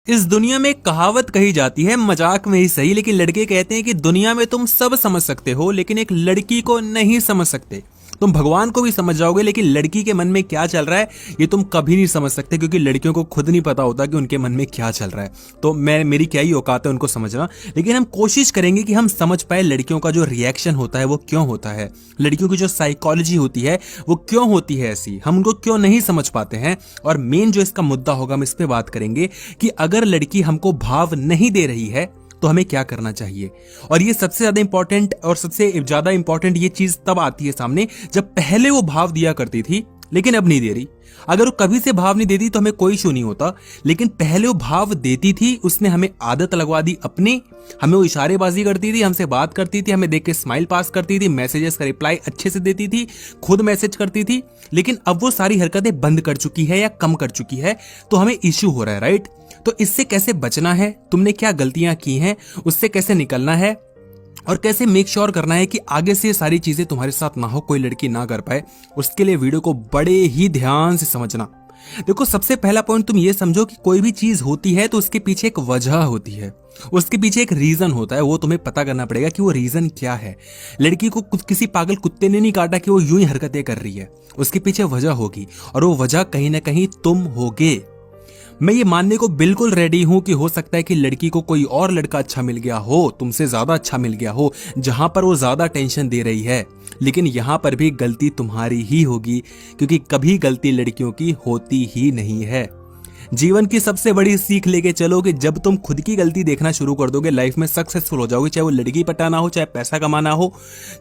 इस दुनिया में एक कहावत कही जाती है, मजाक में ही सही, लेकिन लड़के कहते हैं कि दुनिया में तुम सब समझ सकते हो लेकिन एक लड़की को नहीं समझ सकते। तुम भगवान को भी समझ जाओगे लेकिन लड़की के मन में क्या चल रहा है ये तुम कभी नहीं समझ सकते, क्योंकि लड़कियों को खुद नहीं पता होता कि उनके मन में क्या चल रहा है। तो मेरी क्या ही औकात है उनको समझना, लेकिन हम कोशिश करेंगे कि हम समझ पाए लड़कियों का जो रिएक्शन होता है वो क्यों होता है, लड़कियों की जो साइकोलॉजी होती है वो क्यों होती है ऐसी, हम उनको क्यों नहीं समझ पाते हैं। और मेन जो इसका मुद्दा होगा हम इस पे बात करेंगे कि अगर लड़की हमको भाव नहीं दे रही है तो हमें क्या करना चाहिए। और ये सबसे ज्यादा इंपॉर्टेंट और सबसे ज्यादा इंपॉर्टेंट ये चीज तब आती है सामने जब पहले वो भाव दिया करती थी लेकिन अब नहीं दे रही। अगर वो कभी से भाव नहीं देती तो हमें कोई इशू नहीं होता, लेकिन पहले वो भाव देती थी, उसने हमें आदत लगवा दी अपनी, हमें वो इशारेबाजी करती थी, हमसे बात करती थी, हमें देख के स्माइल पास करती थी, मैसेजेस का रिप्लाई अच्छे से देती थी, खुद मैसेज करती थी, लेकिन अब वो सारी हरकतें बंद कर चुकी है या कम कर चुकी है, तो हमें इश्यू हो रहा है, राइट। तो इससे कैसे बचना है, तुमने क्या गलतियां की हैं, उससे कैसे निकलना है और कैसे मेक श्योर करना है कि आगे से ये सारी चीजें तुम्हारे साथ ना हो, कोई लड़की ना कर पाए, उसके लिए वीडियो को बड़े ही ध्यान से समझना। देखो, सबसे पहला पॉइंट तुम ये समझो कि कोई भी चीज होती है तो उसके पीछे एक वजह होती है, उसके पीछे एक रीजन होता है, वो तुम्हें पता करना पड़ेगा कि वो रीजन क्या है। लड़की को किसी पागल कुत्ते ने नहीं काटा कि वो यूं ही हरकतें कर रही है, उसके पीछे वजह होगी और वो वजह कहीं ना कहीं तुम होगे। मैं ये मानने को बिल्कुल रेडी हूं कि हो सकता है कि लड़की को कोई और लड़का अच्छा मिल गया हो, तुमसे ज्यादा अच्छा मिल गया हो, जहां पर वो ज्यादा टेंशन दे रही है, लेकिन यहां पर भी गलती तुम्हारी ही होगी, क्योंकि कभी गलती लड़कियों की होती ही नहीं है। जीवन की सबसे बड़ी सीख लेके चलो कि जब तुम खुद की गलती देखना शुरू कर दोगे, लाइफ में सक्सेसफुल हो जाओगे, चाहे वो लड़की पटाना हो, चाहे पैसा कमाना हो,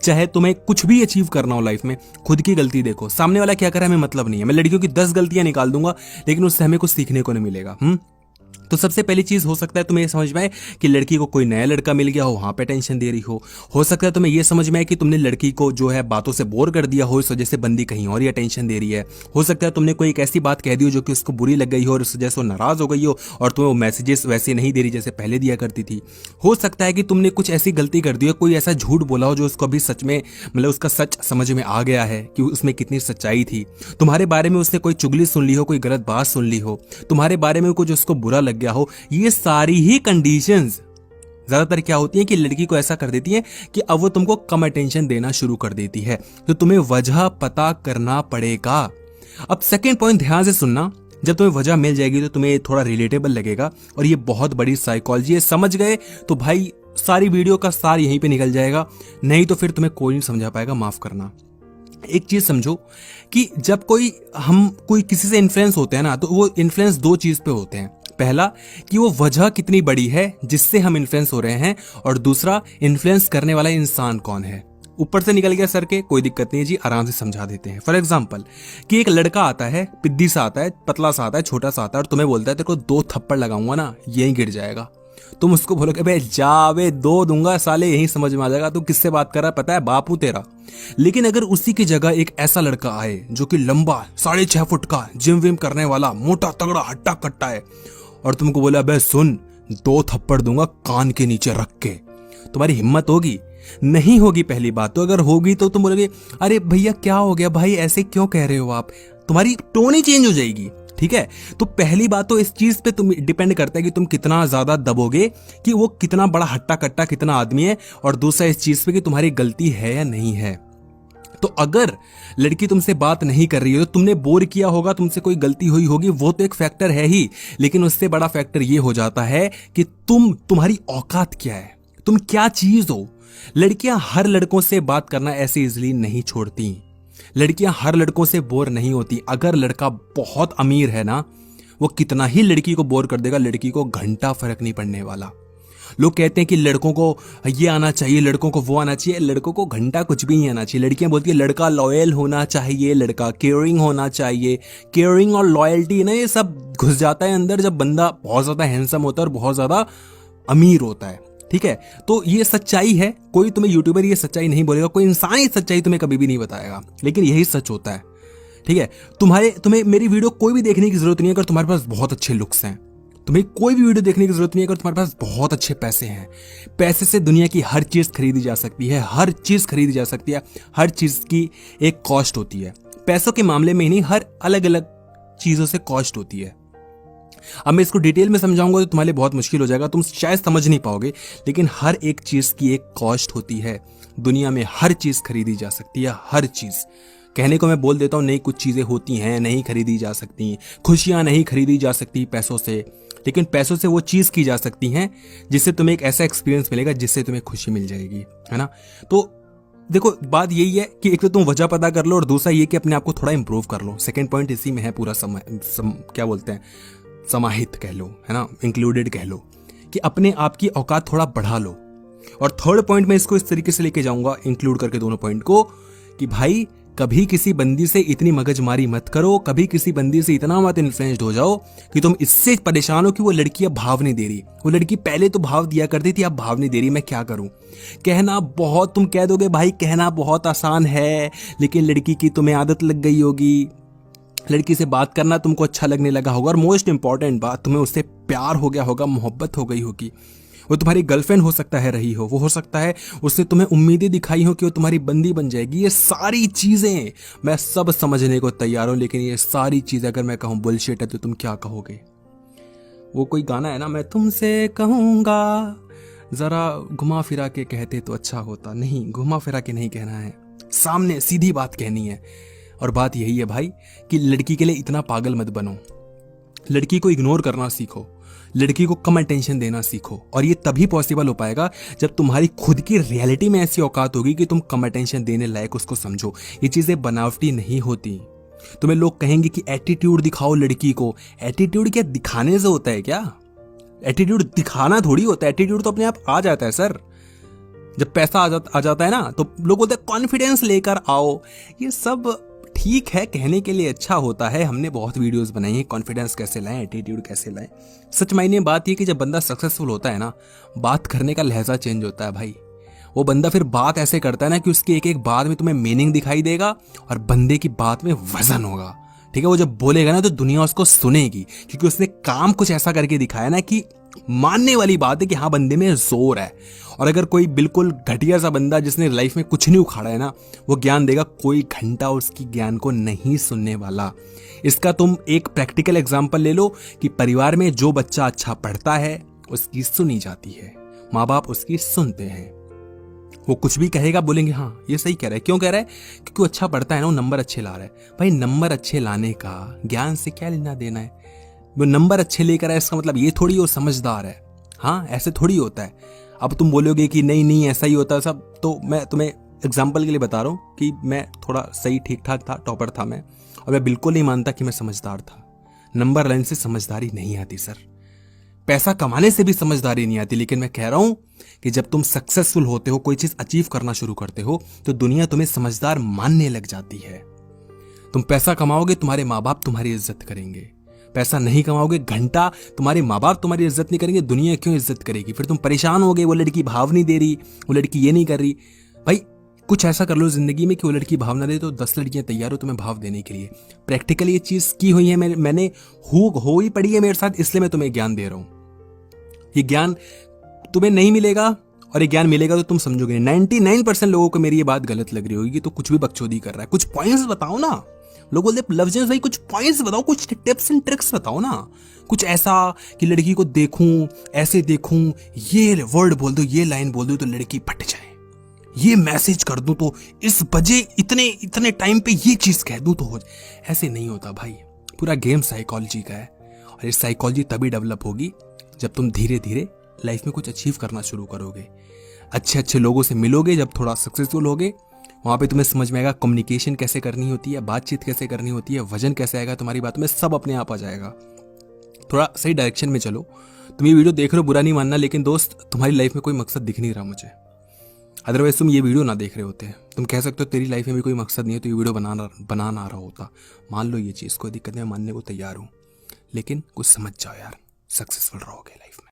चाहे तुम्हें कुछ भी अचीव करना हो लाइफ में। खुद की गलती देखो, सामने वाला क्या कर रहा है हमें मतलब नहीं है। मैं लड़कियों की 10 गलतियां निकाल दूंगा लेकिन उससे हमें कुछ सीखने को नहीं मिलेगा। तो सबसे पहली चीज हो सकता है तुम्हें ये समझ में आए कि लड़की को कोई नया लड़का मिल गया हो, वहां पे टेंशन दे रही हो सकता है तुम्हें ये समझ में आए कि तुमने लड़की को जो है बातों से बोर कर दिया हो, इस वजह से बंदी कहीं और या टेंशन दे रही है। हो सकता है तुमने कोई एक ऐसी बात कह दी हो जो कि उसको बुरी लग गई हो और इस वजह से वो नाराज हो गई हो और तुम्हें वो मैसेजेस वैसे नहीं दे रही जैसे पहले दिया करती थी। हो सकता है कि तुमने कुछ ऐसी गलती कर दी हो, कोई ऐसा झूठ बोला हो जो उसको अभी सच में मतलब उसका सच समझ में आ गया है कि उसमें कितनी सच्चाई थी। तुम्हारे बारे में उसने कोई चुगली सुन ली हो, कोई गलत बात सुन ली हो, तुम्हारे बारे में कुछ उसको बुरा लग गया हो। ये सारी ही कंडीशंस ज्यादातर क्या होती हैं कि लड़की को ऐसा कर देती है कि अब वो तुमको कम अटेंशन देना शुरू कर देती है, तो तुम्हें वजह पता करना पड़ेगा। अब सेकंड पॉइंट ध्यान से सुनना, जब तुम्हें वजह मिल जाएगी तो तुम्हें थोड़ा रिलेटेबल लगेगा और ये बहुत बड़ी साइकोलॉजी है। समझ गए तो भाई सारी वीडियो का सार यहीं पे निकल जाएगा, नहीं तो फिर तुम्हें कोई नहीं समझा पाएगा, माफ करना। एक चीज समझो कि जब कोई किसी से इन्फ्लुएंस होते हैं ना, तो वो इन्फ्लुएंस दो चीज पे होते हैं। पहला कि वो वजह कितनी बड़ी है जिससे हम इन्फ्लुएंस हो रहे हैं, और दूसरा इन्फ्लुएंस करने वाला इंसान कौन है। ऊपर से निकल गया सर के, कोई दिक्कत नहीं है जी, आराम से समझा देते हैं। फॉर एग्जाम्पल कि एक लड़का आता है, पिद्दी सा आता है, पतला सा आता है, छोटा सा आता है और तुम्हें बोलता है तेरे को 2 थप्पड़ लगाऊंगा ना यहीं गिर जाएगा। तुम उसको बोलोगे बे जा बे 2 दूंगा साले, यही समझ में आ जाएगा तू किससे बात कर रहा है, पता है बापू तेरा। लेकिन अगर उसी की जगह एक ऐसा लड़का आए जो कि लंबा 6.5 फुट का, जिम विम करने वाला, मोटा तगड़ा हट्टा कट्टा है, और तुमको बोला बे सुन 2 थप्पड़ दूंगा कान के नीचे रख के, तुम्हारी हिम्मत होगी? नहीं होगी पहली बात। तो अगर होगी तो तुम बोलोगे अरे भैया क्या हो गया भाई, ऐसे क्यों कह रहे हो आप, तुम्हारी टोन ही चेंज हो जाएगी। ठीक है, तो पहली बात तो इस चीज पे तुम डिपेंड करता है कि तुम कितना ज्यादा दबोगे कि वो कितना बड़ा हट्टा कट्टा कितना आदमी है, और दूसरा इस चीज पे कि तुम्हारी गलती है या नहीं है। तो अगर लड़की तुमसे बात नहीं कर रही है तो तुमने बोर किया होगा, तुमसे कोई गलती हुई होगी, वो तो एक फैक्टर है ही, लेकिन उससे बड़ा फैक्टर ये हो जाता है कि तुम्हारी औकात क्या है, तुम क्या चीज हो। लड़कियां हर लड़कों से बात करना ऐसे इजीली नहीं छोड़ती, लड़कियां हर लड़कों से बोर नहीं होती। अगर लड़का बहुत अमीर है ना, वो कितना ही लड़की को बोर कर देगा, लड़की को घंटा फर्क नहीं पड़ने वाला। लोग कहते हैं कि लड़कों को ये आना चाहिए, लड़कों को वो आना चाहिए, लड़कों को घंटा कुछ भी नहीं आना चाहिए। लड़कियां बोलती है लड़का लॉयल होना चाहिए, लड़का केयरिंग होना चाहिए। केयरिंग और लॉयल्टी ना ये सब घुस जाता है अंदर जब बंदा बहुत ज्यादा हैंडसम होता है और बहुत ज्यादा अमीर होता है। ठीक है, तो ये सच्चाई है, कोई तुम्हें यूट्यूबर ये सच्चाई नहीं बोलेगा, कोई इंसान ये सच्चाई तुम्हें कभी भी नहीं बताएगा, लेकिन यही सच होता है। ठीक है, तुम्हें मेरी वीडियो कोई भी देखने की जरूरत नहीं है अगर तुम्हारे पास बहुत अच्छे लुक्स हैं, तुम्हें कोई भी वीडियो देखने की जरूरत नहीं है अगर तुम्हारे पास बहुत अच्छे पैसे हैं। पैसे से दुनिया की हर चीज खरीदी जा सकती है, हर चीज खरीदी जा सकती है, हर चीज की एक कॉस्ट होती है। पैसों के मामले में ही नहीं, हर अलग अलग चीजों से कॉस्ट होती है। अब मैं इसको डिटेल में समझाऊंगा तो तुम्हारे लिए बहुत मुश्किल हो जाएगा, तुम शायद समझ नहीं पाओगे, लेकिन हर एक चीज की एक कॉस्ट होती है। दुनिया में हर चीज खरीदी जा सकती है, हर चीज। कहने को मैं बोल देता हूं नहीं, कुछ चीजें होती हैं नहीं खरीदी जा सकती, खुशियां नहीं खरीदी जा सकती पैसों से, लेकिन पैसों से वो चीज की जा सकती हैं जिससे तुम्हें एक ऐसा एक्सपीरियंस मिलेगा जिससे तुम्हें खुशी मिल जाएगी, है ना। तो देखो बात यही है कि एक तो तुम वजह पता कर लो और दूसरा ये कि अपने आप को थोड़ा इंप्रूव कर लो। सेकंड पॉइंट इसी में है पूरा क्या बोलते हैं, समाहित कह लो, है ना, इंक्लूडेड कह लो, कि अपने आप की औकात थोड़ा बढ़ा लो। और थर्ड पॉइंट में इसको इस तरीके से लेके जाऊंगा, इंक्लूड करके दोनों पॉइंट को, कि भाई कभी किसी बंदी से इतनी मगजमारी मत करो, कभी किसी बंदी से इतना मत इन्फ्लुएंस्ड हो जाओ कि तुम इससे परेशान हो कि वो लड़की अब भाव नहीं दे रही। वो लड़की पहले तो भाव दिया करती थी, अब भाव नहीं दे रही, मैं क्या करूं। कहना बहुत, तुम कह दोगे भाई कहना बहुत आसान है, लेकिन लड़की की तुम्हें आदत लग गई होगी, लड़की से बात करना तुमको अच्छा लगने लगा होगा, और मोस्ट इंपॉर्टेंट बात, तुम्हें उससे प्यार हो गया होगा, मोहब्बत हो गई होगी। वो तुम्हारी गर्लफ्रेंड हो सकता है रही हो, वो हो सकता है उससे तुम्हें उम्मीदें दिखाई हो कि वो तुम्हारी बंदी बन जाएगी। ये सारी चीजें मैं सब समझने को तैयार हूं, लेकिन ये सारी चीजें अगर मैं कहूं बुलशिट है तो तुम क्या कहोगे। वो कोई गाना है ना, मैं तुमसे कहूंगा जरा घुमा फिरा के कहते तो अच्छा होता। नहीं, घुमा फिरा के नहीं कहना है, सामने सीधी बात कहनी है। और बात यही है भाई कि लड़की के लिए इतना पागल मत बनो, लड़की को इग्नोर करना सीखो, लड़की को कम अटेंशन देना सीखो। और ये तभी पॉसिबल हो पाएगा जब तुम्हारी खुद की रियलिटी में ऐसी औकात होगी कि तुम कम अटेंशन देने लायक उसको समझो। ये चीजें बनावटी नहीं होती। तुम्हें लोग कहेंगे कि एटीट्यूड दिखाओ लड़की को, एटीट्यूड क्या दिखाने से होता है क्या? एटीट्यूड दिखाना थोड़ी होता है, एटीट्यूड तो अपने आप आ जाता है सर। जब पैसा आ जाता है ना तो लोग बोलते हैं कॉन्फिडेंस लेकर आओ। ये सब ठीक है, कहने के लिए अच्छा होता है, हमने बहुत वीडियोस बनाई हैं कॉन्फिडेंस कैसे लाएं, एटीट्यूड कैसे लाएं। सच मायने बात ये कि जब बंदा सक्सेसफुल होता है ना, बात करने का लहजा चेंज होता है भाई। वो बंदा फिर बात ऐसे करता है ना कि उसकी एक एक बात में तुम्हें मीनिंग दिखाई देगा और बंदे की बात में वजन होगा। ठीक है, वो जब बोलेगा ना तो दुनिया उसको सुनेगी, क्योंकि उसने काम कुछ ऐसा करके दिखाया ना कि मानने वाली बात है कि हाँ बंदे में जोर है। और अगर कोई बिल्कुल घटिया सा बंदा जिसने लाइफ में कुछ नहीं उखाड़ा है ना, वो ज्ञान देगा, कोई घंटा उसकी ज्ञान को नहीं सुनने वाला। इसका तुम एक प्रैक्टिकल एग्जांपल ले लो कि परिवार में जो बच्चा अच्छा पढ़ता है उसकी सुनी जाती है, माँ बाप उसकी सुनते हैं। वो कुछ भी कहेगा बोलेंगे हाँ ये सही कह रहा है। क्यों कह रहा है? क्योंकि वो अच्छा पढ़ता है ना, वो नंबर अच्छे ला रहा है। भाई नंबर अच्छे लाने का ज्ञान से क्या लेना देना है? वो नंबर अच्छे लेकर आए इसका मतलब ये थोड़ी वो समझदार है। हाँ, ऐसे थोड़ी होता है। अब तुम बोलोगे कि नहीं नहीं ऐसा ही होता सब, तो मैं तुम्हें एग्जाम्पल के लिए बता रहा हूँ कि मैं थोड़ा सही ठीक ठाक था, टॉपर था मैं, और मैं बिल्कुल नहीं मानता कि मैं समझदार था। नंबर लाने से समझदारी नहीं आती सर, पैसा कमाने से भी समझदारी नहीं आती। लेकिन मैं कह रहा हूं कि जब तुम सक्सेसफुल होते हो, कोई चीज अचीव करना शुरू करते हो, तो दुनिया तुम्हें समझदार मानने लग जाती है। तुम पैसा कमाओगे, तुम्हारे माँ बाप तुम्हारी इज्जत करेंगे। पैसा नहीं कमाओगे, घंटा तुम्हारे माँ बाप तुम्हारी इज्जत नहीं करेंगे, दुनिया क्यों इज्जत करेगी? फिर तुम परेशान होगे, वो लड़की भाव नहीं दे रही, वो लड़की ये नहीं कर रही। भाई कुछ ऐसा कर लो जिंदगी में कि वो लड़की भाव ना दे तो 10 लड़कियां तैयार हो तुम्हें भाव देने के लिए। प्रैक्टिकली ये चीज की हुई है, मैंने हो ही पड़ी है मेरे साथ, इसलिए मैं तुम्हें ज्ञान दे रहा हूं। ये ज्ञान तुम्हें नहीं मिलेगा, और ये ज्ञान मिलेगा तो तुम समझोगे। 99% लोगों को मेरी ये बात गलत लग रही होगी कि तो कुछ भी बकचोदी कर रहा है। कुछ पॉइंट्स बताओ ना। लोग बोलते लव जेम्स भाई कुछ पॉइंट्स बताओ, कुछ टिप्स एंड ट्रिक्स बताओ ना। कुछ ऐसा कि लड़की को देखूं, ऐसे देखूं, ये वर्ड बोल दो, ये लाइन बोल दो तो लड़की फट जाए, ये मैसेज कर दूं तो इस बजे इतने टाइम पे ये चीज कह दूं तो हो जाए। ऐसे नहीं होता भाई, पूरा गेम साइकोलॉजी का है। और ये साइकोलॉजी तभी डेवलप होगी जब तुम धीरे धीरे लाइफ में कुछ अचीव करना शुरू करोगे, अच्छे अच्छे लोगों से मिलोगे, जब थोड़ा सक्सेसफुल होगे वहां पे तुम्हें समझ में आएगा कम्युनिकेशन कैसे करनी होती है, बातचीत कैसे करनी होती है, वजन कैसे आएगा तुम्हारी बात में, सब अपने आप आ जाएगा। थोड़ा सही डायरेक्शन में चलो। तुम ये वीडियो देख रहे हो, बुरा नहीं मानना, लेकिन दोस्त तुम्हारी लाइफ में कोई मकसद दिख नहीं रहा मुझे। अदरवाइज तुम ये वीडियो ना देख रहे होते। तुम कह सकते हो तेरी लाइफ में भी कोई मकसद नहीं है तो ये वीडियो बना ना रहा होता। मान लो ये चीज़, कोई दिक्कत नहीं, मानने को तैयार हूँ, लेकिन कुछ समझ जाओ यार, सक्सेसफुल रहोगे लाइफ में।